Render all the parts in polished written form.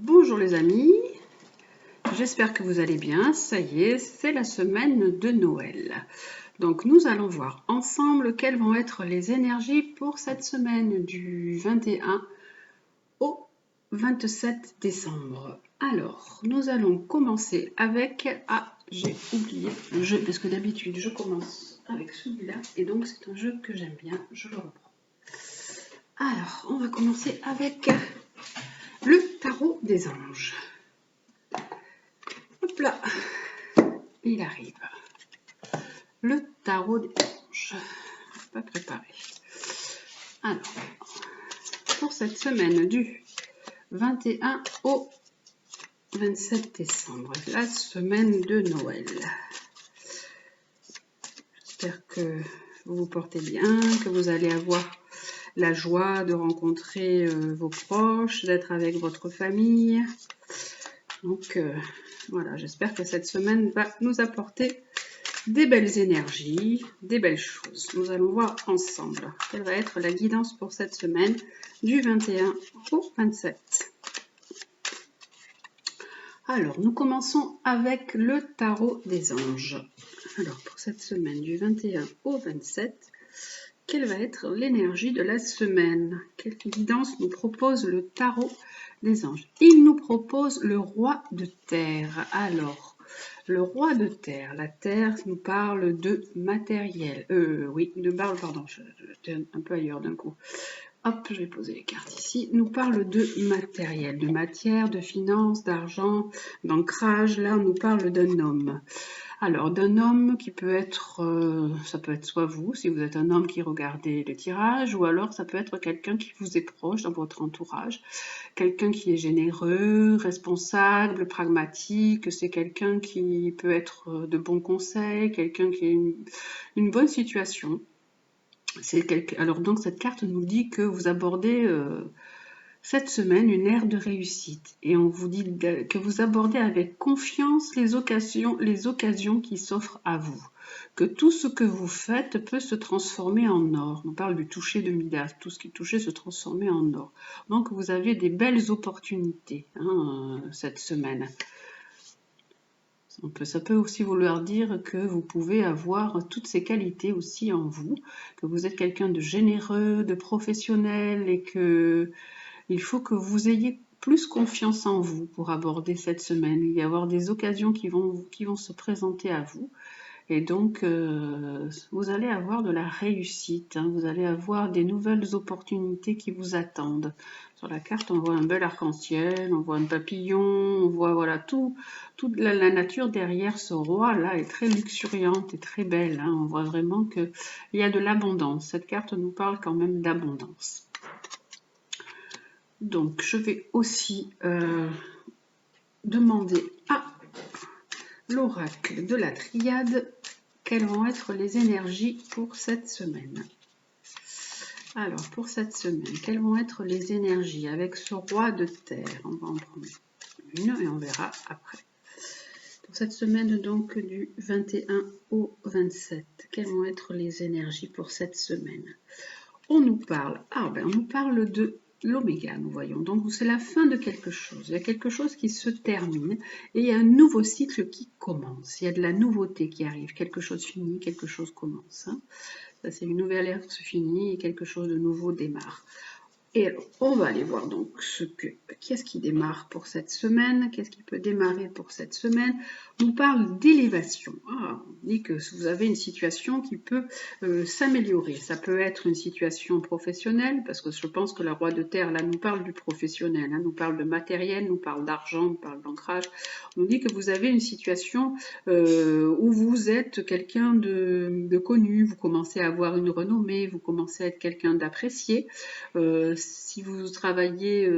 Bonjour les amis, j'espère que vous allez bien. Ça y est, c'est la semaine de Noël. Donc nous allons voir ensemble quelles vont être les énergies pour cette semaine du 21 au 27 décembre. Alors, nous allons commencer avec... Ah, j'ai oublié le jeu, parce que d'habitude je commence avec celui-là, et donc c'est un jeu que j'aime bien, je le reprends. Alors, on va commencer avec le tarot des anges. Hop là, il arrive. Le tarot des anges. Pas préparé. Alors, pour cette semaine du 21 au 27 décembre, la semaine de Noël. J'espère que vous vous portez bien, que vous allez avoir la joie de rencontrer vos proches, d'être avec votre famille. Donc voilà, j'espère que cette semaine va nous apporter des belles énergies, des belles choses. Nous allons voir ensemble quelle va être la guidance pour cette semaine du 21 au 27. Alors, nous commençons avec le tarot des anges. Alors, pour cette semaine du 21 au 27, quelle va être l'énergie de la semaine? Quelle guidance nous propose le tarot des anges? Il nous propose le roi de terre. Alors, le roi de terre, la terre nous parle de matériel. Pardon, j'étais un peu ailleurs d'un coup. Hop, je vais poser les cartes ici. Nous parle de matériel, de matière, de finances, d'argent, d'ancrage. Là, on nous parle d'un homme. Alors, d'un homme qui peut être, ça peut être soit vous, si vous êtes un homme qui regardez le tirage, ou alors ça peut être quelqu'un qui vous est proche dans votre entourage, quelqu'un qui est généreux, responsable, pragmatique, c'est quelqu'un qui peut être de bons conseils, quelqu'un qui a une bonne situation. Alors donc cette carte nous dit que vous abordez cette semaine une ère de réussite et on vous dit que vous abordez avec confiance les occasions qui s'offrent à vous, que tout ce que vous faites peut se transformer en or. On parle du toucher de Midas, tout ce qui est touché se transformer en or. Donc vous avez des belles opportunités cette semaine. Ça peut aussi vouloir dire que vous pouvez avoir toutes ces qualités aussi en vous, que vous êtes quelqu'un de généreux, de professionnel et que il faut que vous ayez plus confiance en vous pour aborder cette semaine. Il va y avoir des occasions qui vont se présenter à vous. Et donc, vous allez avoir de la réussite, vous allez avoir des nouvelles opportunités qui vous attendent. Sur la carte, on voit un bel arc-en-ciel, on voit un papillon, on voit voilà toute la nature derrière ce roi-là est très luxuriante et très belle. On voit vraiment qu'il y a de l'abondance. Cette carte nous parle quand même d'abondance. Donc, je vais aussi demander à l'oracle de la triade quelles vont être les énergies pour cette semaine. Alors, pour cette semaine, quelles vont être les énergies avec ce roi de terre? On va en prendre une et on verra après. Pour cette semaine, donc, du 21 au 27, quelles vont être les énergies pour cette semaine? On nous parle, on nous parle de l'oméga, nous voyons. Donc, c'est la fin de quelque chose. Il y a quelque chose qui se termine et il y a un nouveau cycle qui commence. Il y a de la nouveauté qui arrive. Quelque chose finit, quelque chose commence. Ça, c'est une nouvelle ère qui se finit et quelque chose de nouveau démarre. Et alors, on va aller voir donc qu'est-ce qui démarre pour cette semaine, qu'est-ce qui peut démarrer pour cette semaine. On nous parle d'élévation. On dit que vous avez une situation qui peut s'améliorer. Ça peut être une situation professionnelle, parce que je pense que la roi de terre, là, nous parle du professionnel, nous parle de matériel, nous parle d'argent, nous parle d'ancrage. On dit que vous avez une situation où vous êtes quelqu'un de connu, vous commencez à avoir une renommée, vous commencez à être quelqu'un d'apprécié. Si vous travaillez,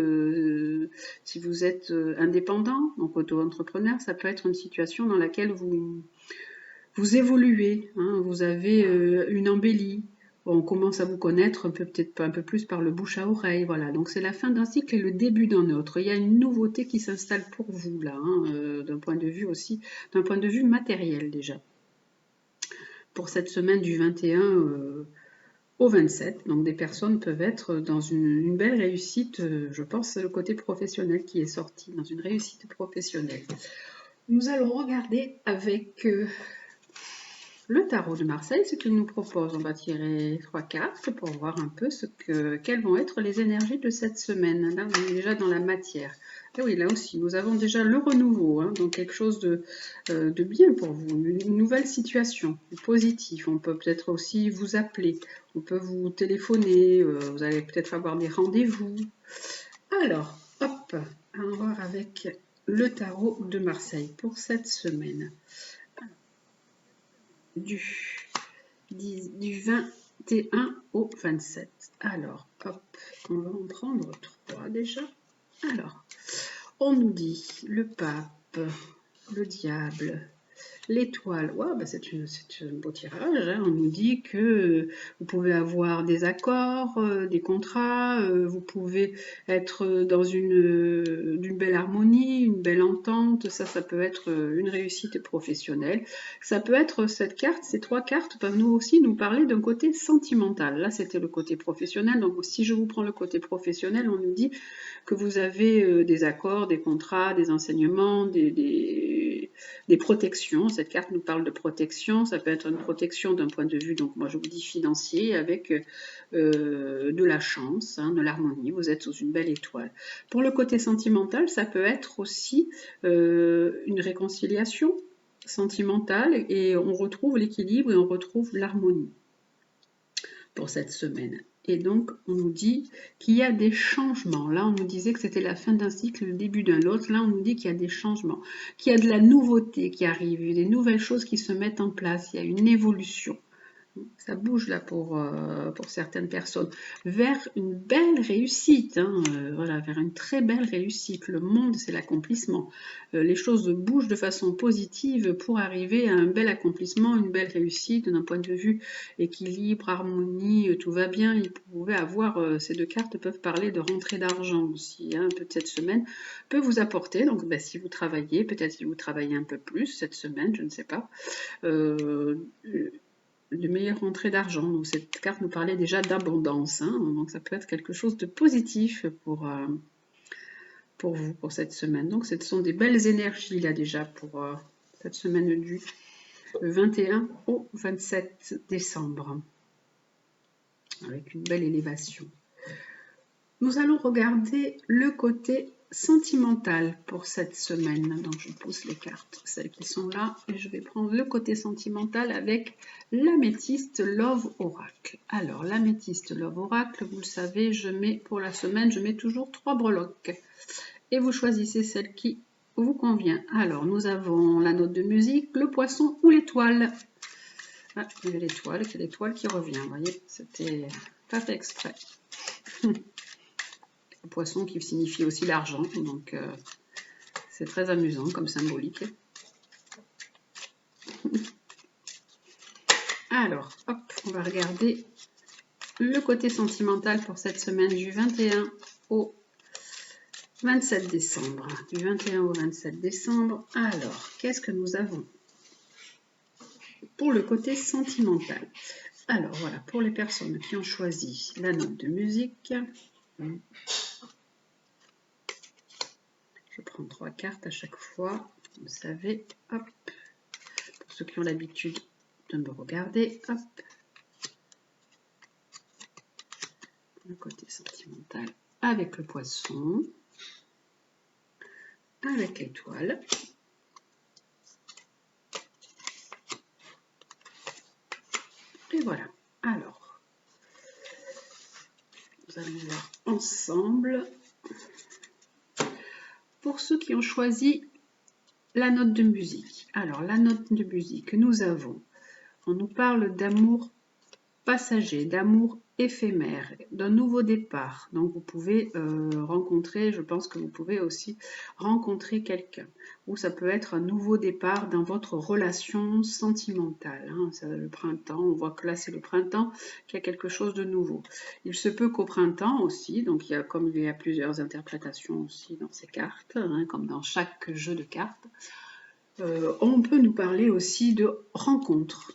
si vous êtes indépendant, donc auto-entrepreneur, ça peut être une situation dans laquelle vous évoluez, vous avez une embellie. On commence à vous connaître peut-être un peu plus par le bouche à oreille, voilà. Donc c'est la fin d'un cycle et le début d'un autre. Il y a une nouveauté qui s'installe pour vous là, d'un point de vue aussi, d'un point de vue matériel déjà. Pour cette semaine du 21 au 27. Donc des personnes peuvent être dans une belle réussite, je pense c'est le côté professionnel qui est sorti, dans une réussite professionnelle. Nous allons regarder avec le tarot de Marseille, ce qu'il nous propose. On va tirer 3 cartes pour voir un peu quelles vont être les énergies de cette semaine. Là, on est déjà dans la matière. Et oui, là aussi, nous avons déjà le renouveau, hein, donc quelque chose de bien pour vous, une nouvelle situation, positive. On peut peut-être aussi vous appeler, on peut vous téléphoner, vous allez peut-être avoir des rendez-vous. Alors, hop, on va voir avec le tarot de Marseille pour cette semaine. Du 21 au 27. Alors, hop, on va en prendre 3 déjà. Alors, on nous dit le pape, le diable, l'étoile. Wow, bah c'est un beau tirage. Hein. On nous dit que vous pouvez avoir des accords, des contrats, vous pouvez être dans d'une belle harmonie, une belle entente. Ça peut être une réussite professionnelle. Ça peut être cette carte, ces 3 cartes peuvent nous aussi nous parler d'un côté sentimental. Là, c'était le côté professionnel. Donc, si je vous prends le côté professionnel, on nous dit que vous avez des accords, des contrats, des enseignements, des protections. Cette carte nous parle de protection. Ça peut être une protection d'un point de vue, donc moi je vous dis financier, avec de la chance, hein, de l'harmonie. Vous êtes sous une belle étoile. Pour le côté sentimental, ça peut être aussi une réconciliation sentimentale et on retrouve l'équilibre et on retrouve l'harmonie pour cette semaine. Et donc, on nous dit qu'il y a des changements. Là, on nous disait que c'était la fin d'un cycle, le début d'un autre. Là, on nous dit qu'il y a des changements, qu'il y a de la nouveauté qui arrive, des nouvelles choses qui se mettent en place. Il y a une évolution. Ça bouge là pour certaines personnes, vers une belle réussite, hein, voilà, vers une très belle réussite. Le monde, c'est l'accomplissement. Les choses bougent de façon positive pour arriver à un bel accomplissement, une belle réussite d'un point de vue équilibre, harmonie, tout va bien. Ils pouvaient avoir, ces 2 cartes peuvent parler de rentrée d'argent aussi, hein, peut-être cette semaine peut vous apporter. Donc, ben, si vous travaillez, peut-être si vous travaillez un peu plus cette semaine, je ne sais pas. De meilleure rentrée d'argent. Donc cette carte nous parlait déjà d'abondance, hein, donc ça peut être quelque chose de positif pour vous, pour cette semaine. Donc ce sont des belles énergies là déjà pour cette semaine du 21 au 27 décembre, avec une belle élévation. Nous allons regarder le côté sentimental pour cette semaine. Donc je pousse les cartes, celles qui sont là, et je vais prendre le côté sentimental avec l'améthyste Love Oracle. Alors l'améthyste Love Oracle, vous le savez, je mets pour la semaine, je mets toujours 3 breloques. Et vous choisissez celle qui vous convient. Alors nous avons la note de musique, le poisson ou l'étoile. Ah, il y a l'étoile, c'est l'étoile qui revient, vous voyez, c'était pas fait exprès. Le poisson qui signifie aussi l'argent, donc c'est très amusant comme symbolique. Alors, hop, on va regarder le côté sentimental pour cette semaine du 21 au 27 décembre. Du 21 au 27 décembre. Alors, qu'est-ce que nous avons pour le côté sentimental? Alors voilà, pour les personnes qui ont choisi la note de musique, je prends 3 cartes à chaque fois, vous savez, hop, pour ceux qui ont l'habitude de me regarder, hop, le côté sentimental avec le poisson, avec l'étoile, et voilà. Alors, nous allons voir ensemble. Pour ceux qui ont choisi la note de musique. Alors, la note de musique, nous avons, on nous parle d'amour passager, d'amour éphémère, d'un nouveau départ. Donc, vous pouvez rencontrer, je pense que vous pouvez aussi rencontrer quelqu'un. Ou ça peut être un nouveau départ dans votre relation sentimentale. Hein. Le printemps, on voit que là, c'est le printemps, qu'il y a quelque chose de nouveau. Il se peut qu'au printemps aussi, donc comme il y a plusieurs interprétations aussi dans ces cartes, hein, comme dans chaque jeu de cartes, On peut nous parler aussi de rencontres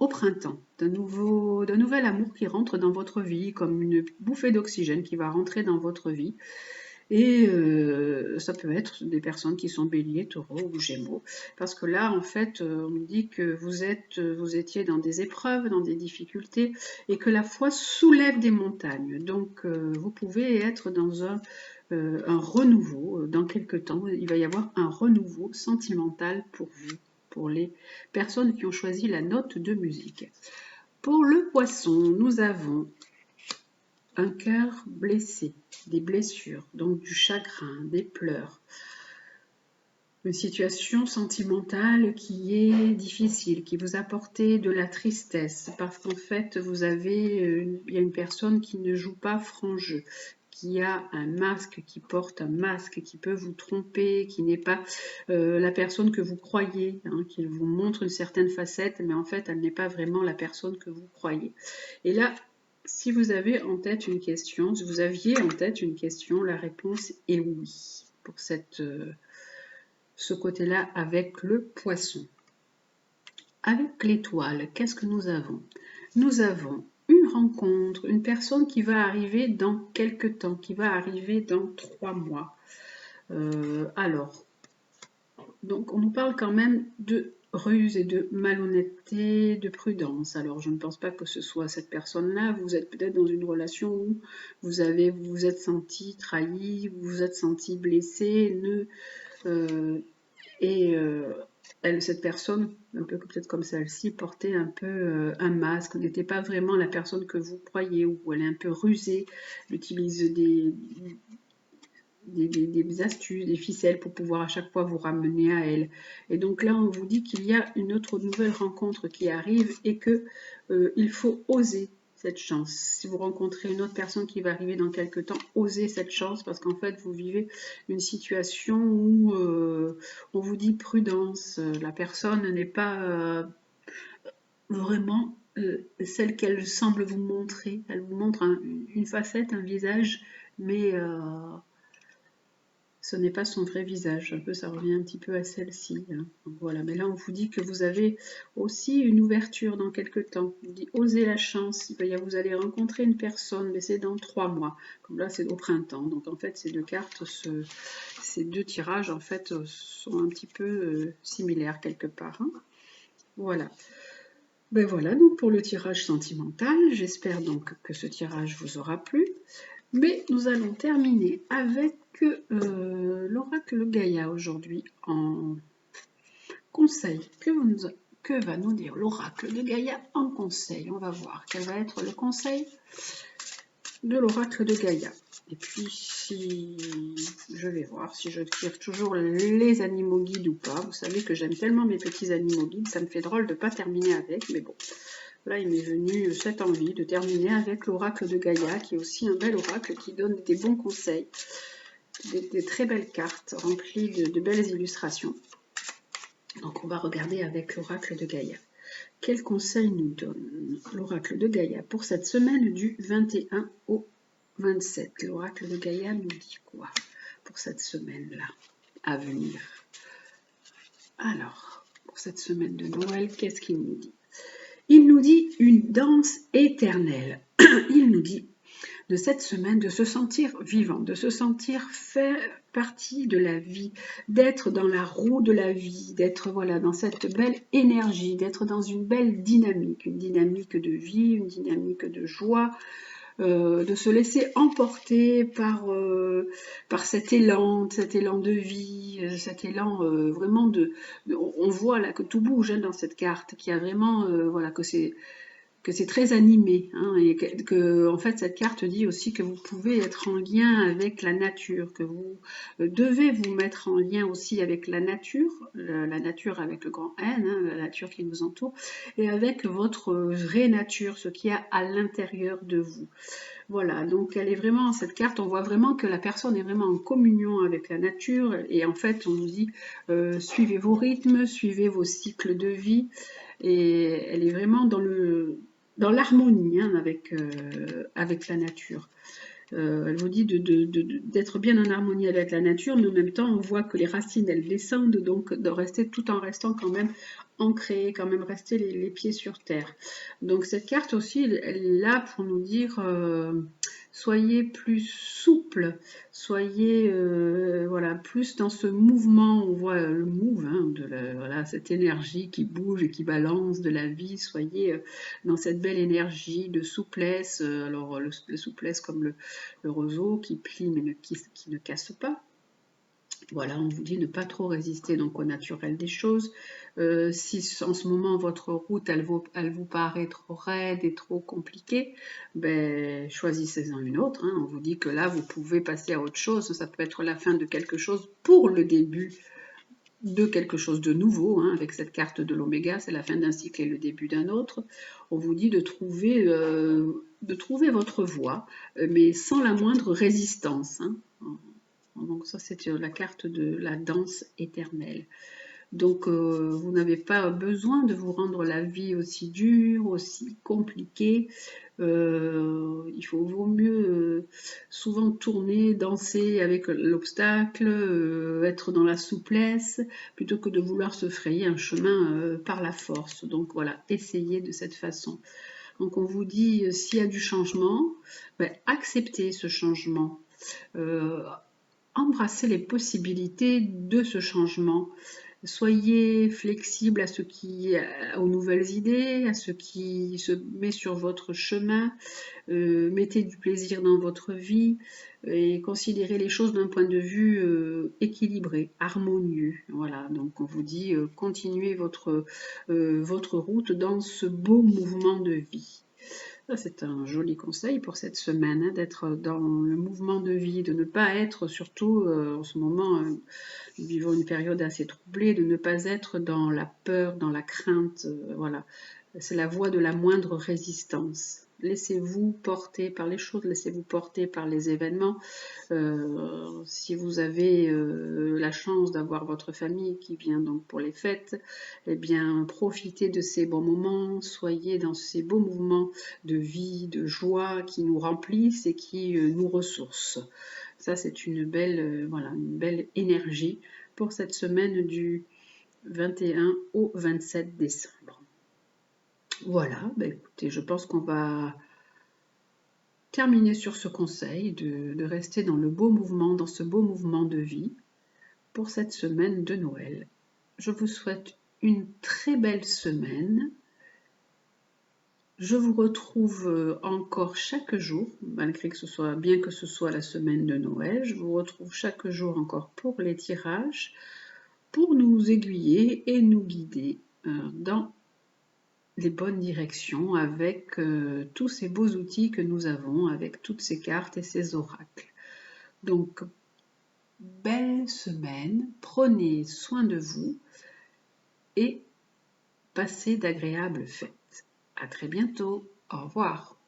au printemps, d'un nouvel amour qui rentre dans votre vie, comme une bouffée d'oxygène qui va rentrer dans votre vie. Et ça peut être des personnes qui sont béliers, taureaux ou gémeaux. Parce que là, en fait, on nous dit que vous étiez dans des épreuves, dans des difficultés, et que la foi soulève des montagnes. Donc, vous pouvez être dans un renouveau. Dans quelques temps, il va y avoir un renouveau sentimental pour vous, pour les personnes qui ont choisi la note de musique. Pour le poisson, nous avons un cœur blessé, des blessures, donc du chagrin, des pleurs, une situation sentimentale qui est difficile, qui vous apporte de la tristesse, parce qu'en fait, il y a une personne qui ne joue pas franc jeu, qui a un masque, qui porte un masque, qui peut vous tromper, qui n'est pas la personne que vous croyez, hein, qui vous montre une certaine facette, mais en fait, elle n'est pas vraiment la personne que vous croyez. Et là, si vous avez en tête une question, si vous aviez en tête une question, la réponse est oui pour ce côté-là avec le poisson. Avec l'étoile, qu'est-ce que nous avons? Nous avons une rencontre, une personne qui va arriver dans quelques temps, qui va arriver dans 3 mois. Donc on nous parle quand même de ruse et de malhonnêteté, de prudence. Alors je ne pense pas que ce soit cette personne-là. Vous êtes peut-être dans une relation où vous vous êtes senti trahi, vous vous êtes senti blessé, cette personne, un peu peut-être comme celle-ci, portait un peu un masque, n'était pas vraiment la personne que vous croyez, ou elle est un peu rusée, elle utilise des astuces, des ficelles pour pouvoir à chaque fois vous ramener à elle. Et donc là, on vous dit qu'il y a une autre nouvelle rencontre qui arrive et que il faut oser cette chance. Si vous rencontrez une autre personne qui va arriver dans quelques temps, osez cette chance parce qu'en fait, vous vivez une situation où on vous dit prudence. La personne n'est pas vraiment celle qu'elle semble vous montrer. Elle vous montre une facette, un visage, mais ce n'est pas son vrai visage. Un peu, ça revient un petit peu à celle-ci. Hein. Voilà, mais là, on vous dit que vous avez aussi une ouverture dans quelques temps. On dit, osez la chance. Vous allez rencontrer une personne, mais c'est dans 3 mois. Comme là, c'est au printemps. Donc, en fait, ces deux cartes, ces deux tirages, en fait, sont un petit peu similaires quelque part. Hein. Voilà. Ben voilà, donc pour le tirage sentimental, j'espère donc que ce tirage vous aura plu. Mais nous allons terminer avec l'oracle Gaïa aujourd'hui en conseil. Que va nous dire l'oracle de Gaïa en conseil? On va voir quel va être le conseil de l'oracle de Gaïa. Et puis, si je vais voir si je tire toujours les animaux guides ou pas. Vous savez que j'aime tellement mes petits animaux guides, ça me fait drôle de ne pas terminer avec, mais bon. Là, il m'est venu cette envie de terminer avec l'oracle de Gaïa, qui est aussi un bel oracle qui donne des bons conseils, des très belles cartes remplies de belles illustrations. Donc, on va regarder avec l'oracle de Gaïa. Quel conseil nous donne l'oracle de Gaïa pour cette semaine du 21 au 27? L'oracle de Gaïa nous dit quoi pour cette semaine-là à venir? Alors, pour cette semaine de Noël, qu'est-ce qu'il nous dit? Il nous dit une danse éternelle. Il nous dit de cette semaine de se sentir vivant, de se sentir faire partie de la vie, d'être dans la roue de la vie, d'être voilà dans cette belle énergie, d'être dans une belle dynamique, une dynamique de vie, une dynamique de joie, de se laisser emporter par cet élan de vie, cet élan vraiment on voit là que tout bouge hein, dans cette carte, qu'il y a vraiment voilà que c'est très animé hein, et que en fait cette carte dit aussi que vous pouvez être en lien avec la nature, que vous devez vous mettre en lien aussi avec la nature avec le grand N, hein, la nature qui nous entoure, et avec votre vraie nature, ce qu'il y a à l'intérieur de vous. Voilà, donc elle est vraiment, cette carte, on voit vraiment que la personne est vraiment en communion avec la nature, et en fait on nous dit suivez vos rythmes, suivez vos cycles de vie, et elle est vraiment dans l'harmonie hein, avec la nature. Elle vous dit d'être bien en harmonie avec la nature, mais en même temps, on voit que les racines, elles descendent, donc de rester tout en restant quand même ancré, quand même rester les pieds sur terre. Donc cette carte aussi, elle est là pour nous dire soyez plus souple, soyez voilà, plus dans ce mouvement, on voit le move, hein, voilà, cette énergie qui bouge et qui balance de la vie, soyez dans cette belle énergie de souplesse, alors la souplesse comme le roseau qui plie mais qui ne casse pas. Voilà, on vous dit ne pas trop résister donc au naturel des choses. Si en ce moment votre route elle vous paraît trop raide et trop compliquée, ben, choisissez-en une autre. Hein. On vous dit que là vous pouvez passer à autre chose. Ça peut être la fin de quelque chose pour le début de quelque chose de nouveau. Hein. Avec cette carte de l'oméga, c'est la fin d'un cycle et le début d'un autre. On vous dit de trouver votre voie, mais sans la moindre résistance. Hein. Donc ça, c'est la carte de la danse éternelle. Donc vous n'avez pas besoin de vous rendre la vie aussi dure, aussi compliquée. Il vaut mieux souvent tourner, danser avec l'obstacle, être dans la souplesse, plutôt que de vouloir se frayer un chemin par la force. Donc voilà, essayez de cette façon. Donc on vous dit, s'il y a du changement, ben, acceptez ce changement. Embrassez les possibilités de ce changement. Soyez flexible aux nouvelles idées, à ce qui se met sur votre chemin. Mettez du plaisir dans votre vie et considérez les choses d'un point de vue équilibré, harmonieux. Voilà, donc on vous dit continuez votre route dans ce beau mouvement de vie. C'est un joli conseil pour cette semaine, hein, d'être dans le mouvement de vie, de ne pas être, surtout en ce moment, nous vivons une période assez troublée, de ne pas être dans la peur, dans la crainte. Voilà, c'est la voie de la moindre résistance. Laissez-vous porter par les choses, laissez-vous porter par les événements. Si vous avez la chance d'avoir votre famille qui vient donc pour les fêtes, eh bien profitez de ces bons moments, soyez dans ces beaux mouvements de vie, de joie qui nous remplissent et qui nous ressourcent. Ça c'est une belle, voilà, une belle énergie pour cette semaine du 21 au 27 décembre. Voilà, bah écoutez, je pense qu'on va terminer sur ce conseil de rester dans le beau mouvement, dans ce beau mouvement de vie pour cette semaine de Noël. Je vous souhaite une très belle semaine. Je vous retrouve encore chaque jour, malgré que ce soit bien que ce soit la semaine de Noël. Je vous retrouve chaque jour encore pour les tirages, pour nous aiguiller et nous guider dans les bonnes directions avec tous ces beaux outils que nous avons, avec toutes ces cartes et ces oracles. Donc, belle semaine, prenez soin de vous et passez d'agréables fêtes. À très bientôt, au revoir.